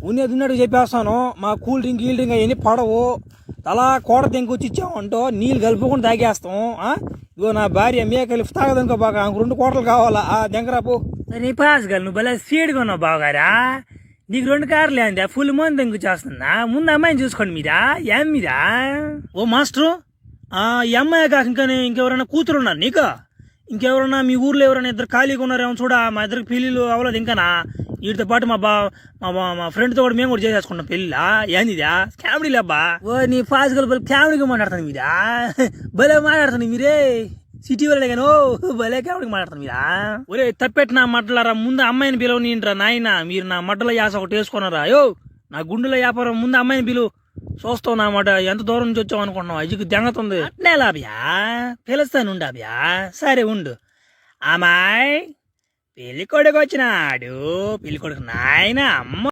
ఉన్నది ఉన్నట్టు చెప్పేస్తాను. మా కూల్ డ్రింక్ అవన్నీ పడవు. తలా కోట తెంకొచ్చి ఇచ్చామంటో నీళ్ళు కలుపుకొని తాగేస్తాం. ఇగో నా భార్య మేకలు తాగదనుకో బాగా 2 కోటలు కావాలా దెంకరాపు. నీ పాసుగలు నువ్వు భలే స్పీడ్గా ఉన్నావు బాగారా. నీకు 2 కార్లు ఏందా ఫుల్ మంది తెంకు చేస్తున్నా. ముందు అమ్మాయిని చూసుకోండి మీరా. ఏం మీరా? ఓ మాస్టరు, ఈ అమ్మాయి కాక ఇంకెవరైనా కూతురున్నారు నీకు? ఇంకెవరన్నా మీ ఊర్లో ఎవరైనా ఇద్దరు ఖాళీగా ఉన్నారేమో చూడా. మా ఇద్దరికి పెళ్ళిళ్ళు అవ్వలేదు ఇంకానా. వీటితో పాటు మా ఫ్రెండ్తో కూడా మేము కూడా చేసేసుకున్నాం పెళ్ళిలా. ఏందిదా కామెడీలే అబ్బా. ఓ నీ పాసుగలు భలే కామెడీగా మాట్లాడతాను మీరా. భలే మాట్లాడతాను మీరే. సిటీ వాళ్ళే కానీ భలే కామెడీగా మాట్లాడతాను మీరా. ఒరే తప్పెట్టినా మడ్డలారా, ముందు అమ్మాయిని పిలవనింట్రా నాయన. మీరు నా మడ్డల యాస ఒకటి వేసుకున్నారా? అయ్యో నా గుండెల వ్యాపారం, ముందు అమ్మాయిని పిలువు. చూస్తావు నా మాట ఎంత దూరం నుంచి వచ్చావు అనుకుంటున్నావు. అజికి దెంగతుంది. అట్నే లాభ్యా పిలుస్తాను ఉండాబ్యా. సరే ఉండు. అమ్మాయి పెళ్లి కొడుకు వచ్చినాడు. పెళ్లి కొడుకు నాయన అమ్మ